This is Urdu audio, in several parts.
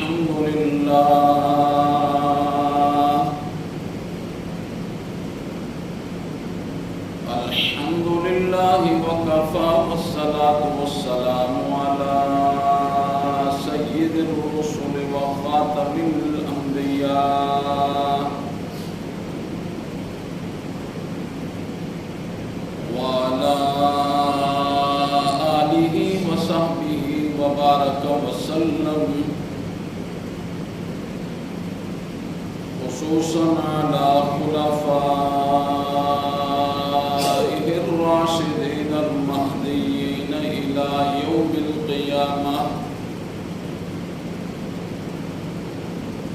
الحمد لله وكفى والصلاة والسلام على سيد الرسل وخاتم الأنبياء وعلى آله وصحبه وبارك وسلم، خصوصا على خلفائه الراشدين المهديين إلى يوم القيامة.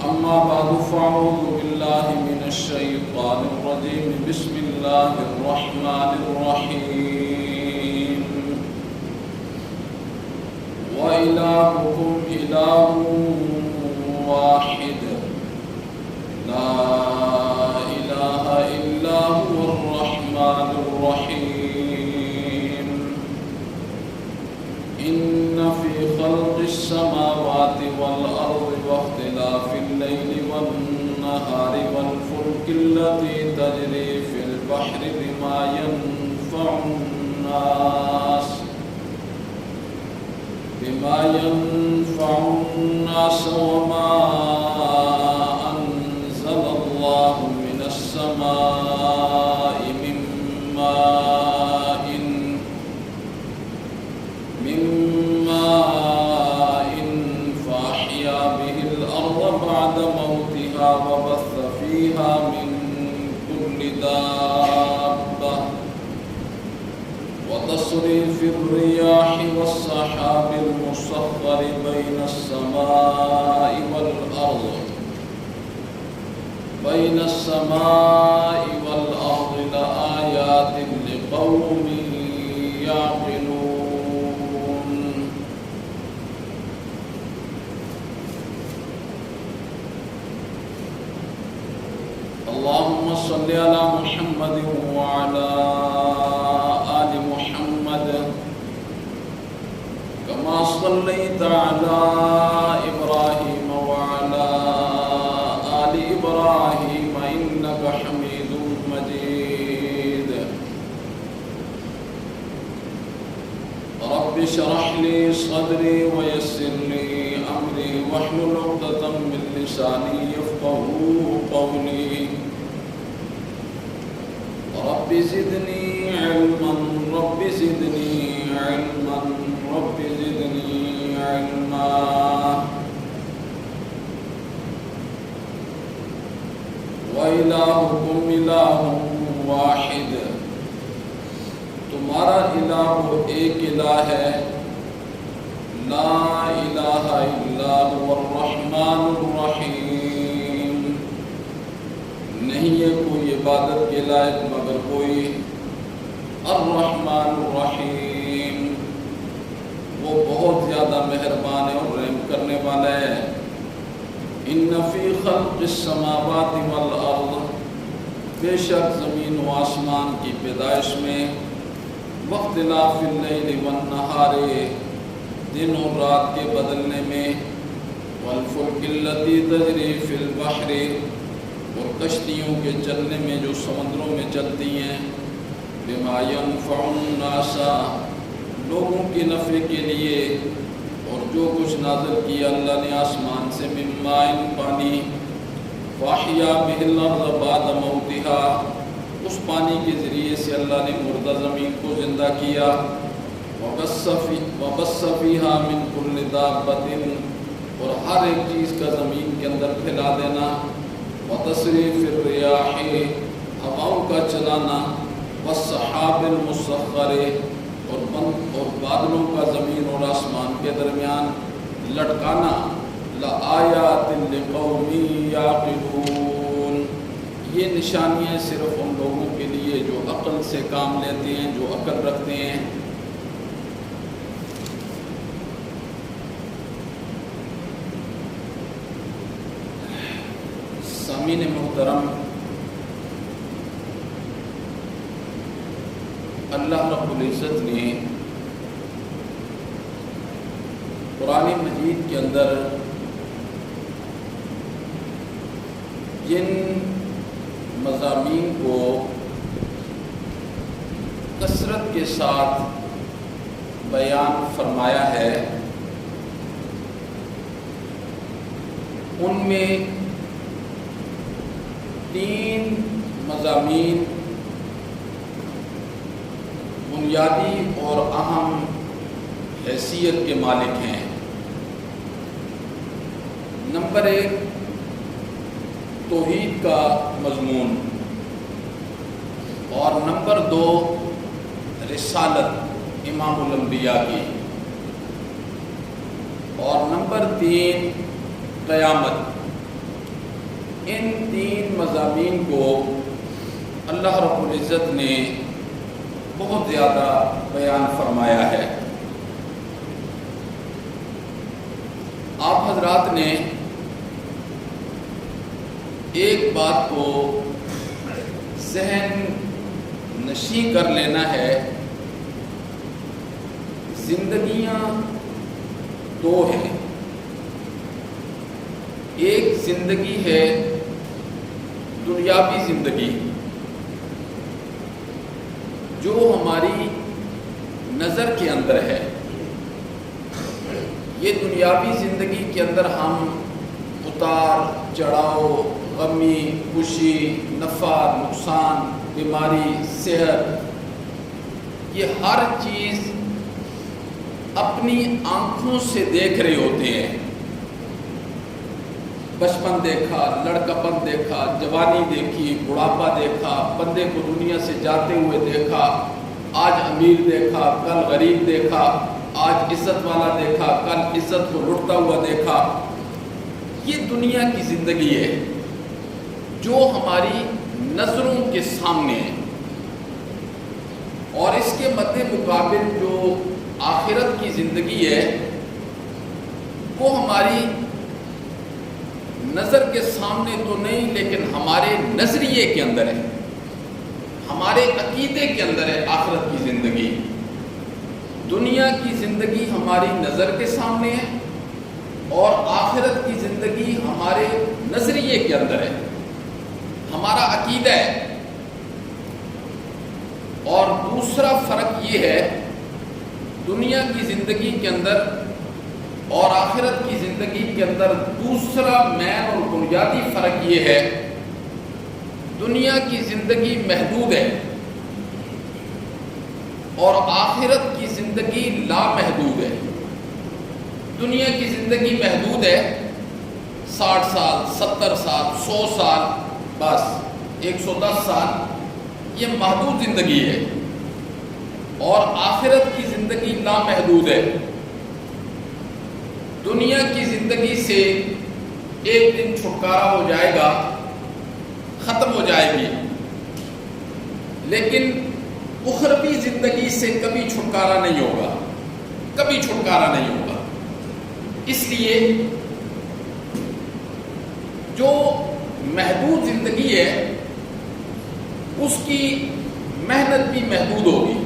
أما بعد فأعوذ بالله من الشيطان الرجيم. بسم الله الرحمن الرحيم. وإلهكم إله واحد لا إله إلا هو الرحمن الرحيم. إن في خلق السماوات والأرض واختلاف الليل والنهار والفلك التي تجري في البحر بما ينفع الناس وما أنزل الله من السماء من ماء فأحيا به الأرض بعد موتها وبث فيها من كل دابة وتصريف الرياح والسحاب المسخر بين السماء والأرض لآيات لقوم يعقلون. اللهم صل على محمد وعلى آل محمد كما صليت على إبراهيم وعلى آل إبراهيم إنك حميد مجيد. رب اشرح لي صدري ويسر لي أمري واحلل عقدة من لساني يفقهوا قولي. رب زدني علما رب زدني علما رب زدني علما. وإلهكم إله واحد، تمہارا الہ ایک الہ ہے. لا الہ الا هو الرحمن الرحیم، نہیں ہے کوئی عبادت کے لائق مگر کوئی الرحمن الرحیم، وہ بہت زیادہ مہربان ہے اور رحم کرنے والا ہے. ان فی خلق السماوات والارض، بے شک زمین و آسمان کی پیدائش میں، واختلاف اللیل والنہار، دن اور رات کے بدلنے میں، والفلک التی تجری فی البحر، اور کشتیوں کے چلنے میں جو سمندروں میں چلتی ہیں، بما ينفع الناس، لوگوں کے نفع کے لیے، اور جو کچھ نازل کیا اللہ نے آسمان سے، من ماء پانی، فاحیا بہ الارض بعد موتها، اس پانی کے ذریعے سے اللہ نے مردہ زمین کو زندہ کیا. وبث فیہا من کل دابۃ، اور ہر ایک چیز کا زمین کے اندر پھیلا دینا. وتصریف الریاح، ہواؤں کا چلانا. والسحاب المسخر، اور بادلوں کا زمین اور آسمان کے درمیان لٹکانا. لآیات لقوم یعقلون، یہ نشانیاں صرف ان لوگوں کے لیے جو عقل سے کام لیتے ہیں، جو عقل رکھتے ہیں. سامعین محترم، اللہ رب العزت نے قرآن مجید کے اندر جن مضامین کو کثرت کے ساتھ بیان فرمایا ہے، ان میں 3 مضامین بنیادی اور اہم حیثیت کے مالک ہیں۔ نمبر 1 توحید کا مضمون، اور نمبر 2 رسالت امام الانبیاء کی، اور نمبر 3 قیامت۔ ان 3 مضامین کو اللہ رب العزت نے بہت زیادہ بیان فرمایا ہے۔ آپ حضرات نے ایک بات کو ذہن نشین کر لینا ہے، زندگیاں 2 ہیں۔ ایک زندگی ہے دنیاوی زندگی، جو ہماری نظر کے اندر ہے۔ یہ دنیاوی زندگی کے اندر ہم اتار چڑھاؤ، غمی خوشی، نفع نقصان، بیماری صحت، یہ ہر چیز اپنی آنکھوں سے دیکھ رہے ہوتے ہیں۔ بچپن دیکھا، لڑکپن دیکھا، جوانی دیکھی، بڑھاپا دیکھا، بندے کو دنیا سے جاتے ہوئے دیکھا، آج امیر دیکھا، کل غریب دیکھا، آج عزت والا دیکھا، کل عزت کو لٹتا ہوا دیکھا۔ یہ دنیا کی زندگی ہے جو ہماری نظروں کے سامنے ہے، اور اس کے مد مقابل جو آخرت کی زندگی ہے وہ ہماری نظر کے سامنے تو نہیں، لیکن ہمارے نظریے کے اندر ہے، ہمارے عقیدے کے اندر ہے آخرت کی زندگی۔ دنیا کی زندگی ہماری نظر کے سامنے ہے، اور آخرت کی زندگی ہمارے نظریے کے اندر ہے، ہمارا عقیدہ ہے۔ اور دوسرا فرق یہ ہے، دنیا کی زندگی کے اندر اور آخرت کی زندگی کے اندر دوسرا مین اور بنیادی فرق یہ ہے، دنیا کی زندگی محدود ہے اور آخرت کی زندگی لامحدود ہے۔ دنیا کی زندگی محدود ہے، 60 سال، 70 سال، 100 سال، بس 110 سال، یہ محدود زندگی ہے، اور آخرت کی زندگی لامحدود ہے۔ دنیا کی زندگی سے ایک دن چھٹکارا ہو جائے گا، ختم ہو جائے گی، لیکن اخروی زندگی سے کبھی چھٹکارا نہیں ہوگا، کبھی چھٹکارا نہیں ہوگا۔ اس لیے جو محدود زندگی ہے اس کی محنت بھی محدود ہوگی،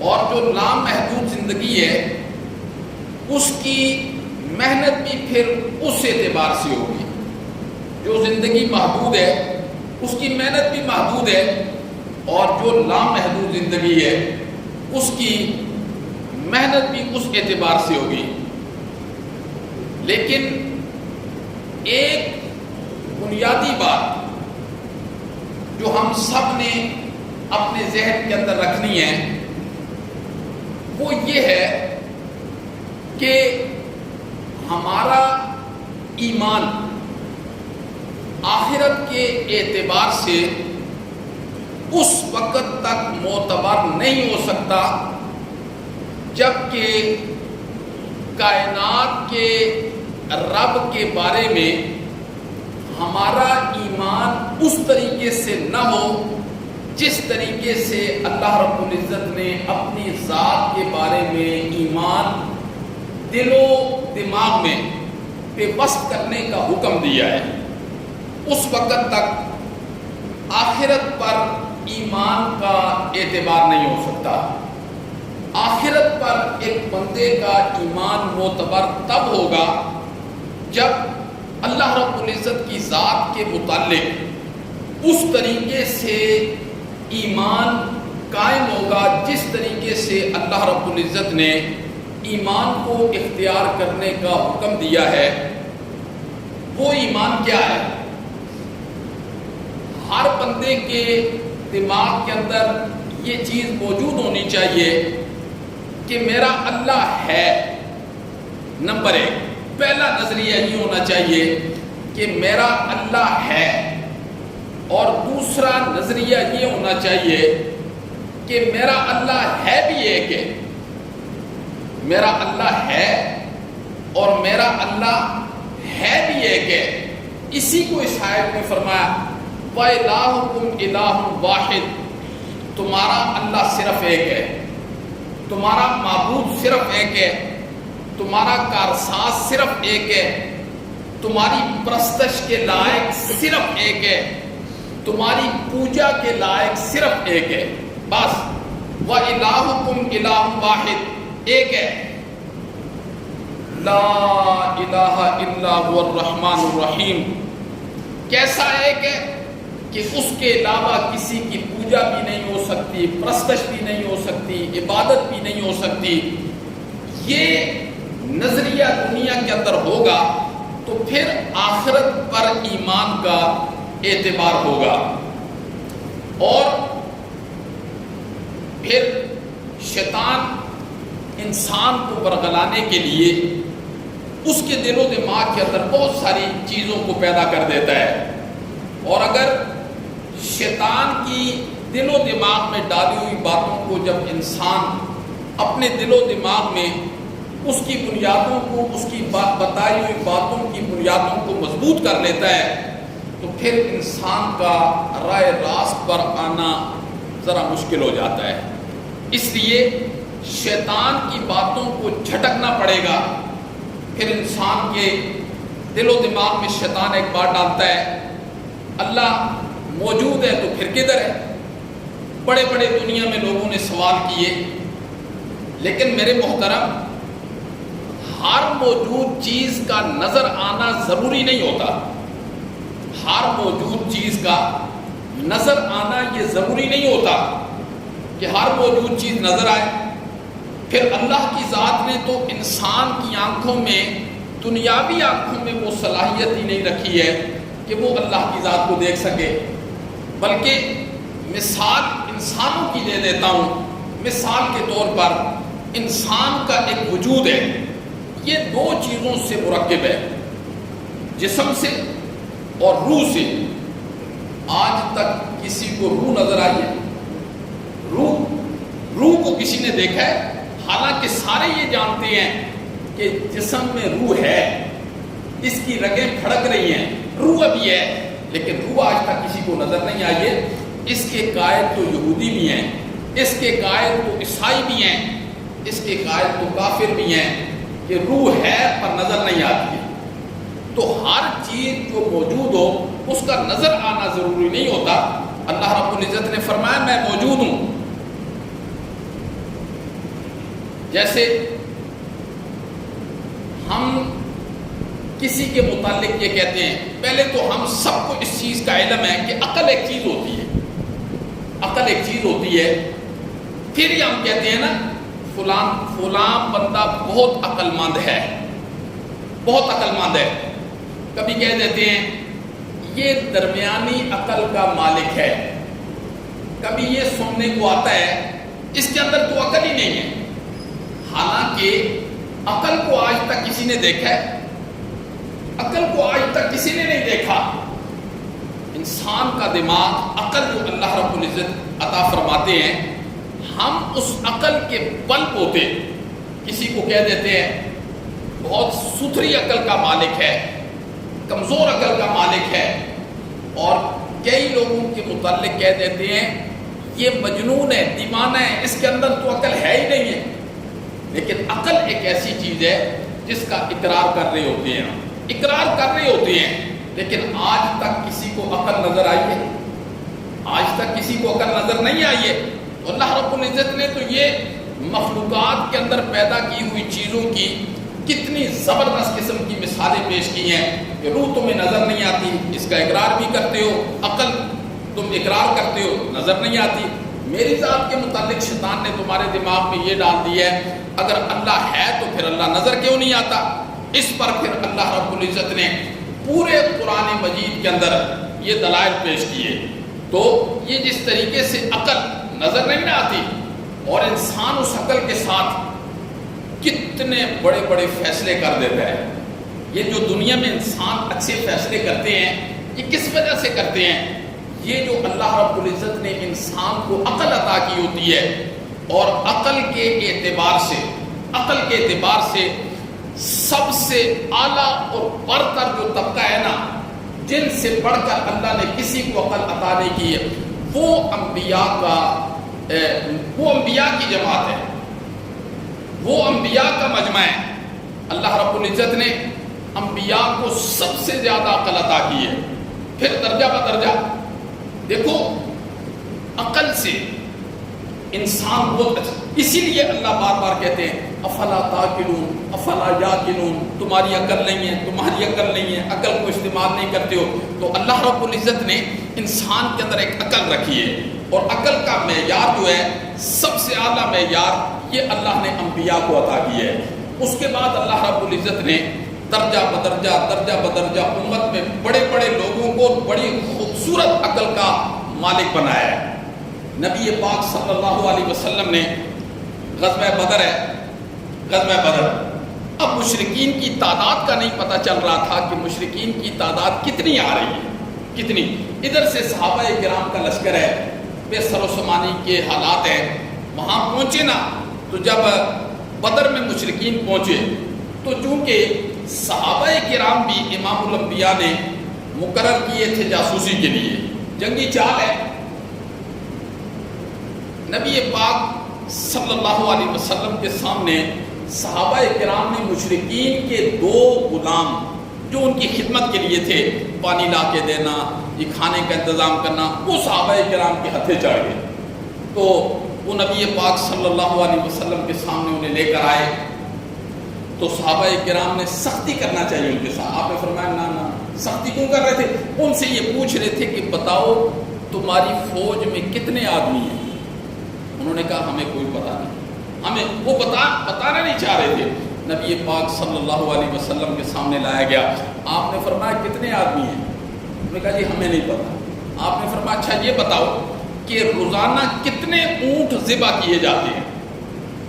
اور جو لامحدود زندگی ہے اس کی محنت بھی پھر اس اعتبار سے ہوگی۔ جو زندگی محدود ہے اس کی محنت بھی محدود ہے، اور جو لامحدود زندگی ہے اس کی محنت بھی اس اعتبار سے ہوگی۔ لیکن ایک بنیادی بات جو ہم سب نے اپنے ذہن کے اندر رکھنی ہے وہ یہ ہے کہ ہمارا ایمان آخرت کے اعتبار سے اس وقت تک معتبر نہیں ہو سکتا جب کہ کائنات کے رب کے بارے میں ہمارا ایمان اس طریقے سے نہ ہو جس طریقے سے اللہ رب العزت نے اپنی ذات کے بارے میں ایمان دل و دماغ میں پیوست کرنے کا حکم دیا ہے۔ اس وقت تک آخرت پر ایمان کا اعتبار نہیں ہو سکتا۔ آخرت پر ایک بندے کا ایمان معتبر تب ہوگا جب اللہ رب العزت کی ذات کے متعلق اس طریقے سے ایمان قائم ہوگا جس طریقے سے اللہ رب العزت نے ایمان کو اختیار کرنے کا حکم دیا ہے۔ وہ ایمان کیا ہے؟ ہر بندے کے دماغ کے اندر یہ چیز موجود ہونی چاہیے کہ میرا اللہ ہے۔ نمبر 1، پہلا نظریہ یہ ہونا چاہیے کہ میرا اللہ ہے، اور دوسرا نظریہ یہ ہونا چاہیے کہ میرا اللہ ہے بھی ایک ہے۔ میرا اللہ ہے اور میرا اللہ ہے بھی ایک ہے۔ اسی کو اس آیت میں فرمایا وَإِلَٰهُكُمْ إِلَٰهٌ وَاحِدٌ، تمہارا اللہ صرف ایک ہے، تمہارا معبود صرف ایک ہے، تمہارا کارساز صرف ایک ہے، تمہاری پرستش کے لائق صرف ایک ہے، تمہاری پوجا کے لائق صرف ایک ہے۔ بس وَإِلَٰهُكُمْ إِلَٰهٌ وَاحِدٌ، ایک ہے۔ لا الہ الا هو الرحمن الرحیم، کیسا ایک ہے کہ اس کے علاوہ کسی کی پوجا بھی نہیں ہو سکتی، پرستش بھی نہیں ہو سکتی، عبادت بھی نہیں ہو سکتی۔ یہ نظریہ دنیا کے اندر ہوگا تو پھر آخرت پر ایمان کا اعتبار ہوگا، اور پھر شیطان انسان کو برگلانے کے لیے اس کے دل و دماغ کے اندر بہت ساری چیزوں کو پیدا کر دیتا ہے، اور اگر شیطان کی دل و دماغ میں ڈالی ہوئی باتوں کو جب انسان اپنے دل و دماغ میں اس کی بنیادوں کو، اس کی بتائی ہوئی باتوں کی بنیادوں کو مضبوط کر لیتا ہے، تو پھر انسان کا رائے راست پر آنا ذرا مشکل ہو جاتا ہے۔ اس لیے شیطان کی باتوں کو جھٹکنا پڑے گا۔ پھر انسان کے دل و دماغ میں شیطان ایک بات ڈالتا ہے، اللہ موجود ہے تو پھر کدھر ہے؟ بڑے بڑے دنیا میں لوگوں نے سوال کیے، لیکن میرے محترم، ہر موجود چیز کا نظر آنا ضروری نہیں ہوتا۔ ہر موجود چیز کا نظر آنا یہ ضروری نہیں ہوتا کہ ہر موجود چیز نظر آئے۔ پھر اللہ کی ذات نے تو انسان کی آنکھوں میں، دنیاوی آنکھوں میں وہ صلاحیت ہی نہیں رکھی ہے کہ وہ اللہ کی ذات کو دیکھ سکے، بلکہ مثال انسانوں کی دے دیتا ہوں۔ مثال کے طور پر انسان کا ایک وجود ہے، یہ دو چیزوں سے مرکب ہے، جسم سے اور روح سے۔ آج تک کسی کو روح نظر آئی ہے؟ روح کو کسی نے دیکھا ہے؟ حالانکہ سارے یہ جانتے ہیں کہ جسم میں روح ہے، اس کی رگیں پھڑک رہی ہیں، روح ابھی ہے، لیکن روح آج تک کسی کو نظر نہیں آئی ہے۔ اس کے قائل تو یہودی بھی ہیں، اس کے قائل تو عیسائی بھی ہیں، اس کے قائل تو کافر بھی ہیں کہ روح ہے پر نظر نہیں آتی ہے۔ تو ہر چیز جو موجود ہو اس کا نظر آنا ضروری نہیں ہوتا۔ اللہ رب العزت نے فرمایا میں موجود ہوں۔ جیسے ہم کسی کے متعلق یہ کہتے ہیں، پہلے تو ہم سب کو اس چیز کا علم ہے کہ عقل ایک چیز ہوتی ہے، عقل ایک چیز ہوتی ہے۔ پھر یہ ہم کہتے ہیں نا فلاں بندہ بہت عقل مند ہے، بہت عقل مند ہے۔ کبھی کہہ دیتے ہیں یہ درمیانی عقل کا مالک ہے، کبھی یہ سننے کو آتا ہے اس کے اندر تو عقل ہی نہیں ہے۔ حالانکہ عقل کو آج تک کسی نے دیکھا ہے؟ عقل کو آج تک کسی نے نہیں دیکھا۔ انسان کا دماغ، عقل جو اللہ رب العزت عطا فرماتے ہیں، ہم اس عقل کے بل پوتے کسی کو کہہ دیتے ہیں بہت ستھری عقل کا مالک ہے، کمزور عقل کا مالک ہے، اور کئی لوگوں کے متعلق کہہ دیتے ہیں یہ مجنون ہے، دیوانہ ہے، اس کے اندر تو عقل ہے ہی نہیں ہے۔ لیکن عقل ایک ایسی چیز ہے جس کا اقرار کر رہے ہوتے ہیں، اقرار کر رہے ہوتے ہیں، لیکن آج تک کسی کو عقل نظر آئی ہے؟ آج تک کسی کو عقل نظر نہیں آئی ہے۔ اللہ رب العزت نے تو یہ مخلوقات کے اندر پیدا کی ہوئی چیزوں کی کتنی زبردست قسم کی مثالیں پیش کی ہیں کہ روح تمہیں نظر نہیں آتی، اس کا اقرار بھی کرتے ہو، عقل تم اقرار کرتے ہو نظر نہیں آتی، میری ذات کے متعلق شیطان نے تمہارے دماغ میں یہ ڈال دیا ہے اگر اللہ ہے تو پھر اللہ نظر کیوں نہیں آتا؟ اس پر پھر اللہ رب العزت نے پورے قرآن مجید کے اندر یہ دلائل پیش کیے۔ تو یہ جس طریقے سے عقل نظر نہیں آتی اور انسان اس عقل کے ساتھ کتنے بڑے بڑے فیصلے کر دیتا ہے، یہ جو دنیا میں انسان اچھے فیصلے کرتے ہیں یہ کس وجہ سے کرتے ہیں؟ یہ جو اللہ رب العزت نے انسان کو عقل عطا کی ہوتی ہے، اور عقل کے اعتبار سے سب سے اعلیٰ اور برتر جو طبقہ ہے نا، جن سے بڑھ کر اللہ نے کسی کو عقل عطا نہیں کی ہے، وہ انبیاء کی جماعت ہے، وہ انبیاء کا مجمع ہے۔ اللہ رب العزت نے انبیاء کو سب سے زیادہ عقل عطا کی ہے۔ پھر درجہ بدرجہ دیکھو، عقل سے انسان بہت اچھا، اسی لیے اللہ بار بار کہتے ہیں افلا تاقلون افلا یاقلون، تمہاری عقل نہیں ہے، تمہاری عقل نہیں ہے، عقل کو استعمال نہیں کرتے ہو۔ تو اللہ رب العزت نے انسان کے اندر ایک عقل رکھی ہے، اور عقل کا معیار جو ہے سب سے اعلیٰ معیار یہ اللہ نے انبیاء کو عطا کی ہے۔ اس کے بعد اللہ رب العزت نے درجہ بدرجہ امت میں بڑے بڑے لوگوں کو بڑی خوبصورت عقل کا مالک بنایا ہے۔ نبی پاک صلی اللہ علیہ وسلم نے غزوہ بدر، اب مشرکین کی تعداد کا نہیں پتہ چل رہا تھا کہ مشرکین کی تعداد کتنی آ رہی ہے، کتنی، ادھر سے صحابہ کرام کا لشکر ہے، بے سر و سامانی کے حالات ہیں، وہاں پہنچے نا، تو جب بدر میں مشرکین پہنچے تو چونکہ صحابہ کرام بھی امام الانبیاء نے مقرر کیے تھے جاسوسی کے لیے، جنگی چال ہے، نبی پاک صلی اللہ علیہ وسلم کے سامنے صحابہ کرام نے مشرکین کے 2 غلام جو ان کی خدمت کے لیے تھے، پانی لا کے دینا، یہ کھانے کا انتظام کرنا، وہ صحابہ کرام کے ہتھے چڑھ گئے۔ تو وہ نبی پاک صلی اللہ علیہ وسلم کے سامنے انہیں لے کر آئے، تو صحابہ کرام نے سختی کرنا چاہیے ان کے ساتھ، آپ نے فرمایا نا سختی کیوں کر رہے تھے؟ ان سے یہ پوچھ رہے تھے کہ بتاؤ تمہاری فوج میں کتنے آدمی ہیں؟ انہوں نے کہا ہمیں کوئی پتہ نہیں، ہمیں وہ بتانا نہیں چاہ رہے تھے۔ نبی پاک صلی اللہ علیہ وسلم کے سامنے لایا گیا، آپ نے فرمایا کتنے آدمی ہیں؟ انہوں نے کہا جی ہمیں نہیں پتہ۔ آپ نے فرمایا اچھا یہ بتاؤ کہ روزانہ کتنے اونٹ ذبح کیے جاتے ہیں؟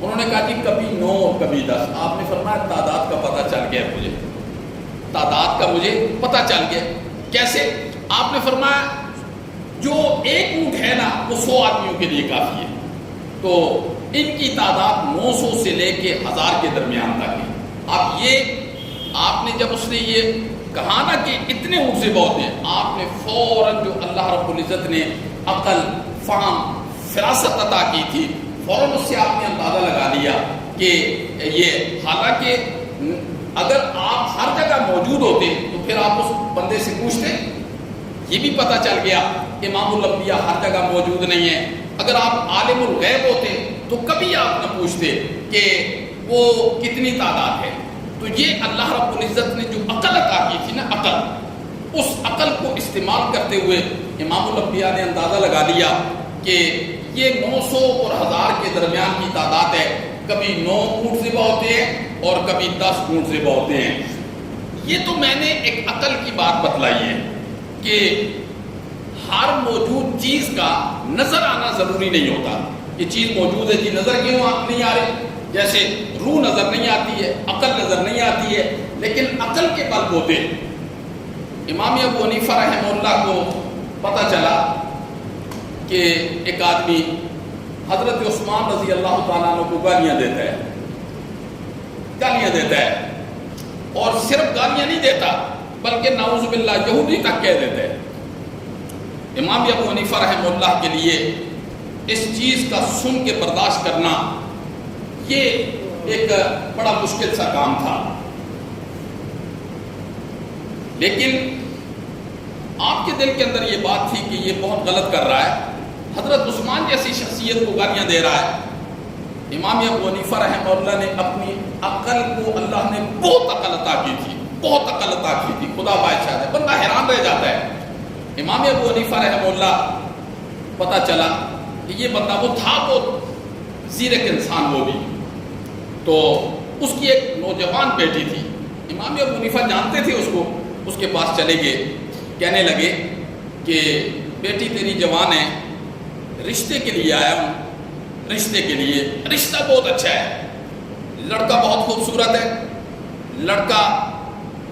انہوں نے کہا جی کبھی 9 اور کبھی 10۔ آپ نے فرمایا تعداد کا پتہ چل گیا مجھے، تعداد کا مجھے پتہ چل گیا، کیسے؟ آپ نے فرمایا جو ایک اونٹ ہے نا وہ 100 آدمیوں کے لیے کافی ہے، تو ان کی تعداد 900 سے لے کے 1000 کے درمیان تک ہے۔ اب یہ آپ نے جب اس نے یہ کہا نا کہ اتنے اونٹ ذبح ہوتے ہیں، آپ نے فوراً جو اللہ رب العزت نے عقل، فہم، فراست عطا کی تھی، فوراً اس سے آپ نے اندازہ لگا لیا کہ یہ، حالانکہ اگر آپ ہر جگہ موجود ہوتے تو پھر آپ اس بندے سے پوچھتے، یہ بھی پتہ چل گیا امام الانبیاء ہر جگہ موجود نہیں ہے۔ اگر آپ عالم الغیب ہوتے تو کبھی آپ نہ پوچھتے کہ وہ کتنی تعداد ہے۔ تو یہ اللہ رب العزت نے جو عقل عطا کی تھی نا، عقل، اس عقل کو استعمال کرتے ہوئے امام الانبیاء نے اندازہ لگا لیا کہ یہ 900 اور 1000 کے درمیان کی تعداد ہے، کبھی 9 اونٹ ذبح ہوتے ہیں اور کبھی 10 اونٹ ذبح ہوتے ہیں۔ یہ تو میں نے ایک عقل کی بات بتلائی ہے کہ ہر موجود چیز کا نظر آنا ضروری نہیں ہوتا، یہ چیز موجود ہے جی نظر کیوں نہیں آ رہی؟ جیسے روح نظر نہیں آتی ہے، عقل نظر نہیں آتی ہے، لیکن عقل کے بل بوتے امام ابو حنیفہ رحمہ اللہ کو پتہ چلا کہ ایک آدمی حضرت عثمان رضی اللہ تعالیٰ عنہ کو گالیاں دیتا ہے، اور صرف گالیاں نہیں دیتا بلکہ نعوذ باللہ یہودی تک کہہ دیتا ہے۔ امام ابو حنیفہ رحمہ اللہ کے لیے اس چیز کا سن کے برداشت کرنا یہ ایک بڑا مشکل سا کام تھا، لیکن آپ کے دل کے اندر یہ بات تھی کہ یہ بہت غلط کر رہا ہے، حضرت عثمان جیسی شخصیت کو گالیاں دے رہا ہے۔ امام ابو حنیفہ رحمہ اللہ نے اپنی عقل کو، اللہ نے بہت عقل عطا کی تھی، بہت عقل عطا کی تھی، خدا بادشاہ ہے، بندہ حیران رہ جاتا ہے۔ امام ابو حنیفہ رحمہ اللہ پتہ چلا کہ یہ بندہ وہ تھا، بہت زیرک انسان وہ بھی، تو اس کی ایک نوجوان بیٹی تھی، امام ابو حنیفہ جانتے تھے اس کو، اس کے پاس چلے گئے، کہنے لگے کہ بیٹی تیری جوان ہے، رشتے کے لیے آیا ہوں، رشتے کے لیے، رشتہ بہت اچھا ہے، لڑکا بہت خوبصورت ہے، لڑکا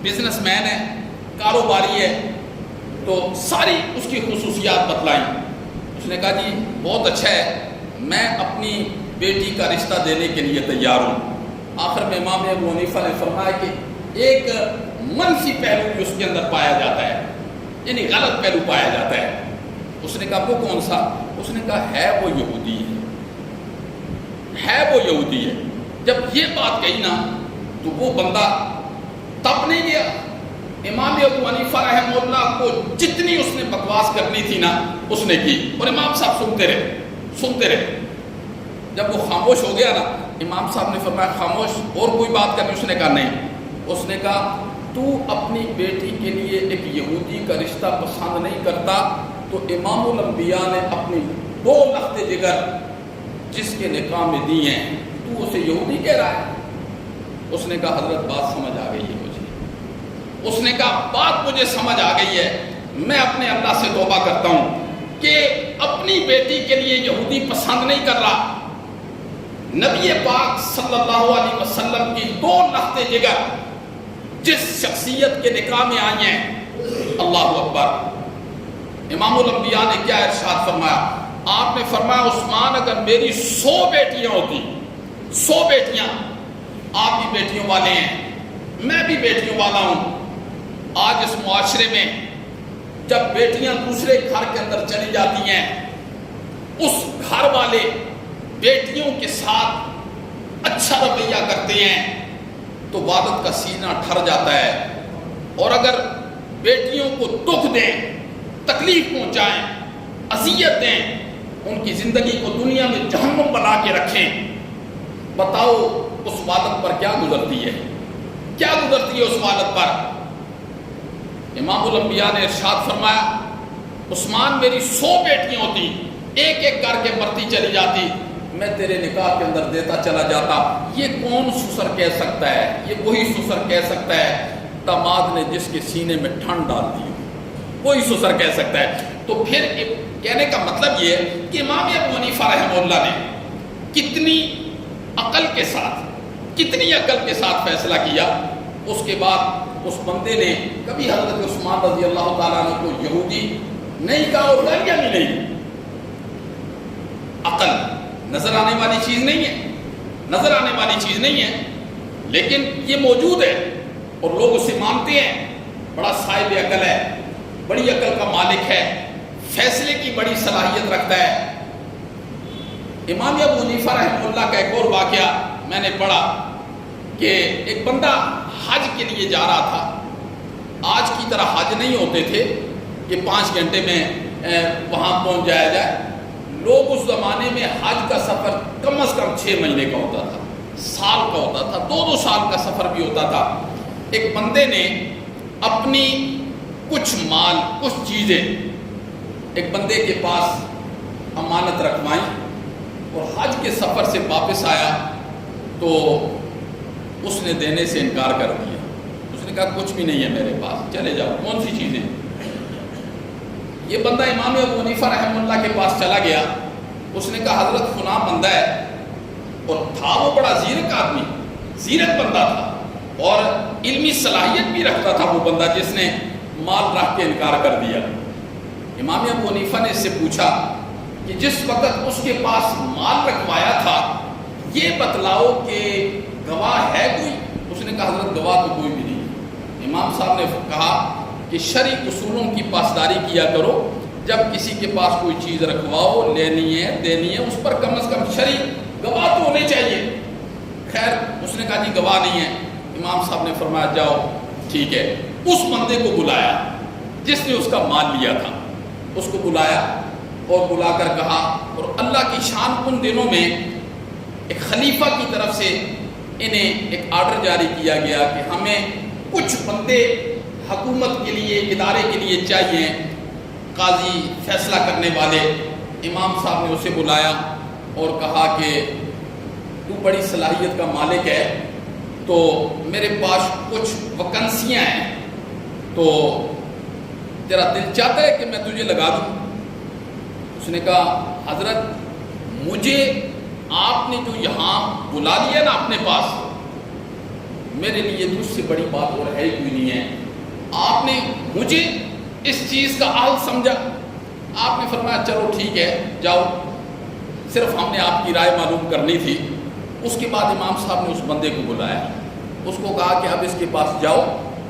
بزنس مین ہے، کاروباری ہے، تو ساری اس کی خصوصیات بتلائیں۔ اس نے کہا جی بہت اچھا ہے، میں اپنی بیٹی کا رشتہ دینے کے لیے تیار ہوں۔ آخر میں امام ابو حنیفہ نے فرمایا کہ ایک منفی پہلو بھی اس کے اندر پایا جاتا ہے، یعنی غلط پہلو پایا جاتا ہے۔ اس نے کہا وہ کون سا؟ اس نے کہا ہے وہ یہودی ہے وہ یہودی ہے۔ جب یہ بات کہی نا تو وہ بندہ تب نہیں گیا، امام ابو حنیفہ رحمہ اللہ کو جتنی اس نے بکواس کرنی تھی نا اس نے کی، اور امام صاحب سنتے رہے۔ جب وہ خاموش ہو گیا نا، امام صاحب نے فرمایا خاموش، اور کوئی بات کرنی؟ اس نے کہا نہیں۔ اس نے کہا تو اپنی بیٹی کے لیے ایک یہودی کا رشتہ پسند نہیں کرتا تو امام الانبیاء نے اپنی 2 لخت جگر جس کے نکاح میں دی ہیں، تو اسے یہودی کہہ رہا ہے؟ اس نے کہا حضرت بات سمجھ آ گئی ہے مجھے۔ اس نے کہا بات مجھے سمجھ آ گئی ہے، میں اپنے اللہ سے توبہ کرتا ہوں کہ اپنی بیٹی کے لیے یہودی پسند نہیں کر رہا۔ نبی پاک صلی اللہ علیہ وسلم کی 2 لخت جگر جس شخصیت کے نکاح میں آئی ہیں، اللہ اکبر۔ امام الانبیاء نے کیا ارشاد فرمایا؟ آپ نے فرمایا عثمان اگر میری 100 بیٹیاں ہوتی، 100 بیٹیاں، آپ بھی بیٹیوں والے ہیں، میں بھی بیٹیوں والا ہوں، آج اس معاشرے میں جب بیٹیاں دوسرے گھر کے اندر چلی جاتی ہیں، اس گھر والے بیٹیوں کے ساتھ اچھا رویہ کرتے ہیں تو والد کا سینہ ٹھر جاتا ہے، اور اگر بیٹیوں کو دکھ دیں، تکلیف پہنچائیں، اذیت دیں، ان کی زندگی کو دنیا میں جہنم بنا کے رکھیں، بتاؤ اس والد پر کیا گزرتی ہے؟ کیا گزرتی ہے اس والد پر؟ امام الانبیاء نے ارشاد فرمایا عثمان میری 100 بیٹیاں ہوتی، ایک ایک کر کے مرتی چلی جاتی، میں تیرے نکاح کے اندر دیتا چلا جاتا۔ یہ کون سسر کہہ سکتا ہے؟ یہ وہی سسر کہہ سکتا ہے داماد نے جس کے سینے میں ٹھنڈ ڈال دی، وہی سسر کہہ سکتا ہے۔ تو پھر کہنے کا مطلب یہ ہے کہ امام ابو حنیفہ رحمہ اللہ نے کتنی عقل کے ساتھ فیصلہ کیا۔ اس کے بعد اس بندے نے کبھی حضرت عثمان رضی اللہ تعالیٰ عنہ کو یہودی نہیں کہا اور گالیاں بھی نہیں۔ عقل نظر آنے والی چیز نہیں ہے، لیکن یہ موجود ہے اور لوگ اسے مانتے ہیں، بڑا صاحب عقل ہے، بڑی عقل کا مالک ہے، فیصلے کی بڑی صلاحیت رکھتا ہے۔ امام ابو حنیفہ رحمہ اللہ کا ایک اور واقعہ میں نے پڑھا کہ ایک بندہ حج کے لیے جا رہا تھا۔ آج کی طرح حج نہیں ہوتے تھے کہ 5 گھنٹے میں وہاں پہنچ جایا جائے۔ لوگ اس زمانے میں حج کا سفر کم از کم 6 مہینے کا ہوتا تھا، سال کا ہوتا تھا، 2 سال کا سفر بھی ہوتا تھا۔ ایک بندے نے اپنی کچھ مال، کچھ چیزیں ایک بندے کے پاس امانت رکھوائیں، اور حج کے سفر سے واپس آیا تو اس نے دینے سے انکار کر دیا۔ اس نے کہا کچھ بھی نہیں ہے میرے پاس، چلے جاؤ، کون سی چیزیں؟ یہ بندہ امام ابو حنیفہ رحمہ اللہ کے پاس چلا گیا۔ اس نے کہا حضرت فلاں بندہ ہے، اور تھا وہ بڑا زیرک آدمی، زیرک بندہ تھا، اور علمی صلاحیت بھی رکھتا تھا وہ بندہ جس نے مال رکھ کے انکار کر دیا۔ امام ابو حنیفہ نے اس سے پوچھا کہ جس وقت اس کے پاس مال رکھوایا تھا یہ بتلاؤ کہ گواہ ہے کوئی؟ اس نے کہا حضرت گواہ تو کوئی بھی نہیں۔ امام صاحب نے کہا کہ شرعی اصولوں کی پاسداری کیا کرو، جب کسی کے پاس کوئی چیز رکھواؤ، لینی ہے دینی ہے، اس پر کم از کم شرعی گواہ تو ہونے چاہیے۔ خیر اس نے کہا جی گواہ نہیں ہے۔ امام صاحب نے فرمایا جاؤ ٹھیک ہے۔ اس بندے کو بلایا جس نے اس کا مال لیا تھا، اس کو بلایا اور بلا کر کہا، اور اللہ کی شان ان دنوں میں ایک خلیفہ کی طرف سے انہیں ایک آرڈر جاری کیا گیا کہ ہمیں کچھ بندے حکومت کے لیے، ادارے کے لیے چاہیے، قاضی، فیصلہ کرنے والے۔ امام صاحب نے اسے بلایا اور کہا کہ تو بڑی صلاحیت کا مالک ہے، تو میرے پاس کچھ ویکنسیاں ہیں، تو تیرا دل چاہتا ہے کہ میں تجھے لگا دوں؟ اس نے کہا حضرت مجھے آپ نے جو یہاں بلا لیا نا اپنے پاس، میرے لیے تجھ سے بڑی بات اور ہے کوئی نہیں ہے۔ آپ نے مجھے اس چیز کا اہل سمجھا، آپ نے فرمایا چلو ٹھیک ہے جاؤ، صرف ہم نے آپ کی رائے معلوم کرنی تھی۔ اس کے بعد امام صاحب نے اس بندے کو بلایا، اس کو کہا کہ اب اس کے پاس جاؤ،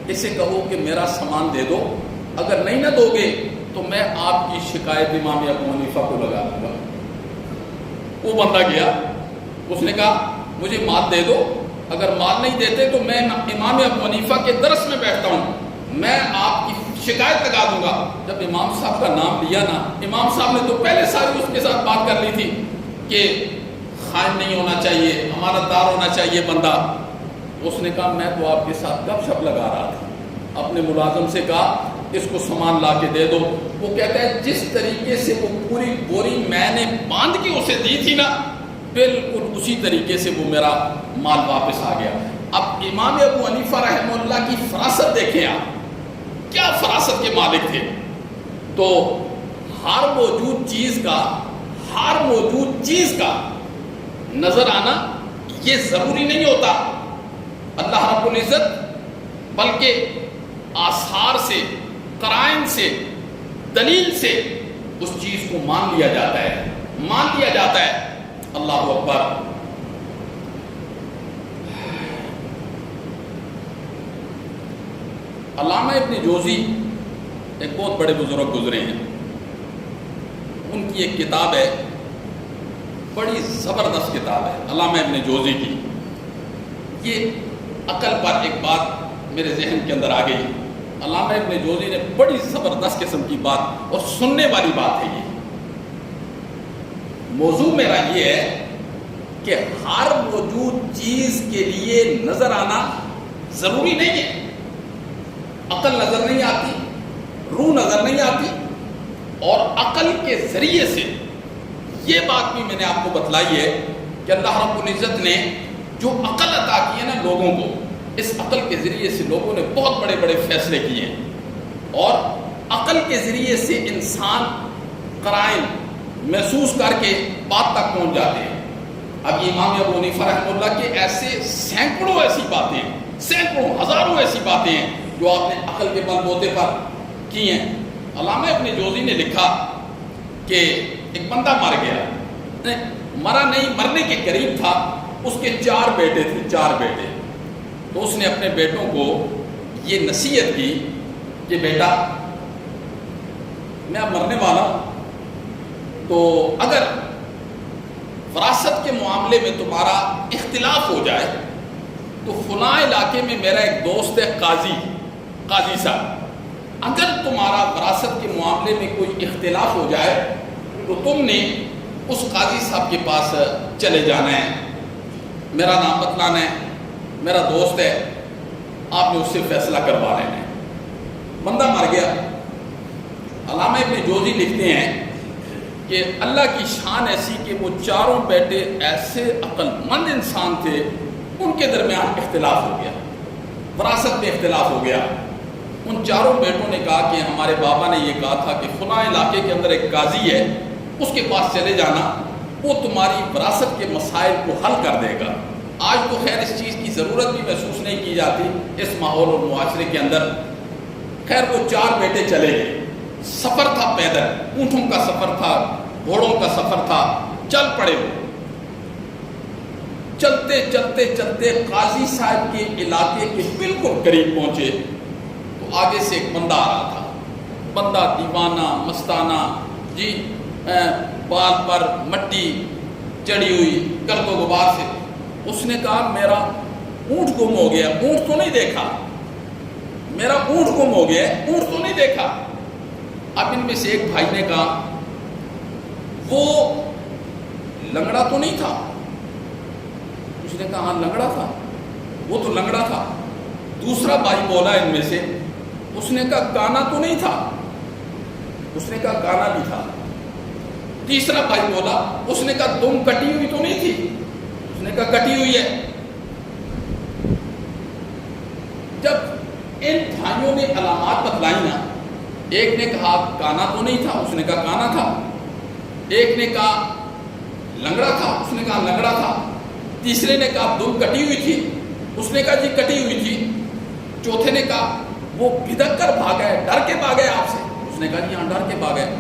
اسے کہو کہ میرا سامان دے دو، اگر نہیں نہ دو گے تو میں آپ کی شکایت امام ابو حنیفہ کو لگا دوں گا۔ وہ بندہ گیا، اس نے کہا مجھے مال دے دو، اگر مال نہیں دیتے تو میں امام ابو حنیفہ کے درس میں بیٹھتا ہوں، میں آپ کی شکایت لگا دوں گا۔ جب امام صاحب کا نام لیا نا، امام صاحب نے تو پہلے ساری اس کے ساتھ بات کر لی تھی کہ خائن نہیں ہونا چاہیے، امانت دار ہونا چاہیے بندہ۔ اس نے کہا میں تو آپ کے ساتھ گپ شپ لگا رہا تھا، اپنے ملازم سے کہا اس کو سامان لا کے دے دو۔ وہ کہتا ہے جس طریقے سے وہ پوری بوری میں نے باندھ کے اسے دی تھی نا، بالکل اسی طریقے سے وہ میرا مال واپس آ گیا۔ اب امام ابو حنیفہ رحمہ اللہ کی فراست دیکھیں آپ، کیا فراست کے مالک تھے۔ تو ہر موجود چیز کا نظر آنا یہ ضروری نہیں ہوتا۔ اللہ رب العزت بلکہ آثار سے، قرائن سے، دلیل سے اس چیز کو مان لیا جاتا ہے۔ اللہ اکبر۔ علامہ ابن جوزی ایک بہت بڑے بزرگ گزرے ہیں، ان کی ایک کتاب ہے، بڑی زبردست کتاب ہے علامہ ابن جوزی کی۔ یہ عقل پر ایک بات میرے ذہن کے اندر آ گئی۔ علامہ ابن جوزی نے بڑی زبردست قسم کی بات، اور سننے والی بات ہے یہ۔ موضوع میرا یہ ہے کہ ہر موجود چیز کے لیے نظر آنا ضروری نہیں ہے۔ عقل نظر نہیں آتی، روح نظر نہیں آتی، اور عقل کے ذریعے سے یہ بات بھی میں نے آپ کو بتلائی ہے کہ اللہ رب العزت نے جو عقل عطا کی ہے نا لوگوں کو، اس عقل کے ذریعے سے لوگوں نے بہت بڑے بڑے فیصلے کیے ہیں، اور عقل کے ذریعے سے انسان قرائن محسوس کر کے بات تک پہنچ جاتے ہیں۔ اب امام ابو حنیفہ رحمہ اللہ کے ایسے سینکڑوں ایسی باتیں ہیں، سینکڑوں ہزاروں ایسی باتیں ہیں جو آپ نے عقل کے بل بوتے پر کی ہیں۔ علامہ ابن جوزی نے لکھا کہ ایک بندہ مر گیا، مرا نہیں، مرنے کے قریب تھا، اس کے 4 بیٹے تھے، 4 بیٹے۔ تو اس نے اپنے بیٹوں کو یہ نصیحت کی کہ بیٹا میں اب مرنے والا ہوں، تو اگر وراثت کے معاملے میں تمہارا اختلاف ہو جائے تو فلاں علاقے میں میرا ایک دوست ہے قاضی صاحب، اگر تمہارا وراثت کے معاملے میں کوئی اختلاف ہو جائے تو تم نے اس قاضی صاحب کے پاس چلے جانا ہے، میرا نام بتلانا ہے، میرا دوست ہے، آپ نے اس سے فیصلہ کروا لینا ہے۔ بندہ مر گیا۔ علامہ ابن جوزی لکھتے ہیں کہ اللہ کی شان ایسی کہ وہ 4 بیٹے ایسے عقل مند انسان تھے، ان کے درمیان اختلاف ہو گیا، وراثت میں اختلاف ہو گیا۔ ان 4 بیٹوں نے کہا کہ ہمارے بابا نے یہ کہا تھا کہ فلاں علاقے کے اندر ایک قاضی ہے، اس کے پاس چلے جانا، وہ تمہاری وراثت کے مسائل کو حل کر دے گا۔ آج تو خیر اس چیز کی ضرورت بھی محسوس نہیں کی جاتی اس ماحول اور معاشرے کے اندر۔ خیر وہ 4 بیٹے چلے گئے، سفر تھا پیدل، اونٹوں کا سفر تھا، گھوڑوں کا سفر تھا، چل پڑے وہ۔ چلتے چلتے چلتے قاضی صاحب کے علاقے کے بالکل قریب پہنچے تو آگے سے ایک بندہ آ رہا تھا، بندہ دیوانہ مستانہ، جی بال پر مٹی چڑھی ہوئی، گرد و غبار سے۔ اس نے کہا میرا اونٹ گم ہو گیا، اونٹ تو نہیں دیکھا، میرا اونٹ گم ہو گیا، اونٹ تو نہیں دیکھا۔ اب ان میں سے ایک بھائی نے کہا وہ لنگڑا تو نہیں تھا؟ اس نے کہا ہاں لنگڑا تھا، وہ تو لنگڑا تھا۔ دوسرا بھائی بولا ان میں سے، اس نے کہا کانا تو نہیں تھا، اس نے کہا کانا بھی تھا۔ تیسرا بھائی بولا، اس نے کہا دم کٹی ہوئی تو نہیں تھی، اس نے کہا کٹی ہوئی ہے۔ جب ان بھائیوں نے علامات بتلائی نا، ایک نے کہا کانا تو نہیں تھا، اس نے کہا کانا تھا، ایک نے کہا لنگڑا تھا، اس نے کہا لنگڑا تھا، تیسرے نے کہا دم کٹی ہوئی تھی، اس نے کہا جی کٹی ہوئی تھی، چوتھے نے کہا وہ بھدک کر بھاگا ہے، ڈر کے بھاگا ہے آپ سے، اس نے کہا جی ہاں ڈر کے بھاگا ہے۔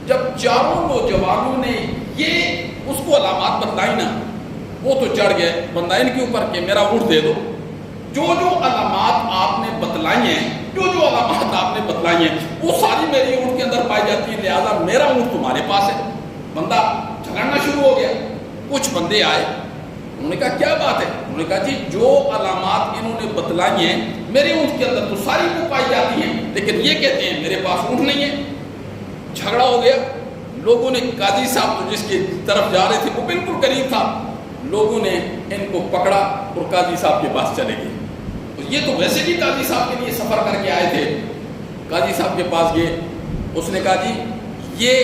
جب چاروں نوجوانوں نے یہ اس کو علامات بتلائی نا، وہ تو چڑھ گئے بندہ ان کے اوپر کہ میرا اونٹ دے دو۔ جو علامات آپ نے بتلائی ہیں، جو علامات آپ نے بتلائی ہیں، وہ ساری میری اونٹ کے اندر پائی جاتی ہے، لہذا میرا اونٹ تمہارے پاس ہے۔ بندہ جھگڑنا شروع ہو گیا۔ کچھ بندے آئے، انہوں نے کہا کیا بات ہے؟ انہوں نے کہا جی جو علامات انہوں نے بتلائی ہیں میرے اونٹ کے اندر تو ساری وہ پائی جاتی ہیں، لیکن یہ کہتے ہیں میرے پاس اونٹ نہیں ہے۔ جھگڑا ہو گیا۔ لوگوں نے قاضی صاحب تو جس کی طرف جا رہے تھے وہ بالکل قریب تھا، لوگوں نے ان کو پکڑا اور قاضی صاحب کے پاس چلے گئے۔ یہ تو ویسے بھی قاضی صاحب کے لیے سفر کر کے آئے تھے۔ قاضی صاحب کے پاس گئے، اس نے کہا جی یہ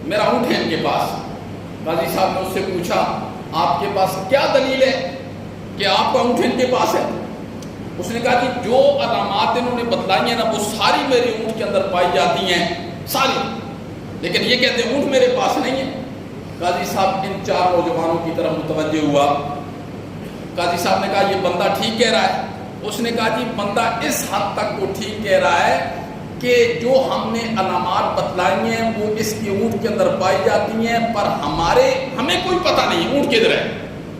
میرا اونٹ ہے ان کے پاس۔ قاضی صاحب نے اس سے پوچھا آپ کے پاس کیا دلیل ہے کہ آپ کا اونٹ ان کے پاس ہے؟ اس نے کہا جی جو علامات انہوں نے بتلائی ہیں نا وہ ساری میرے اونٹ کے اندر پائی جاتی ہیں، ساری، لیکن یہ کہتے ہیں اونٹ میرے پاس نہیں ہے۔ قاضی صاحب ان چار نوجوانوں کی طرف متوجہ ہوا۔ قاضی صاحب نے کہا یہ بندہ ٹھیک کہہ رہا ہے۔ اس نے کہا جی بندہ اس حد تک وہ ٹھیک کہہ رہا ہے کہ جو ہم نے علامات بتلائی ہیں وہ اس کی اونٹ کے اندر پائی جاتی ہیں، پر ہمیں کوئی پتہ نہیں اونٹ کدھر ہے۔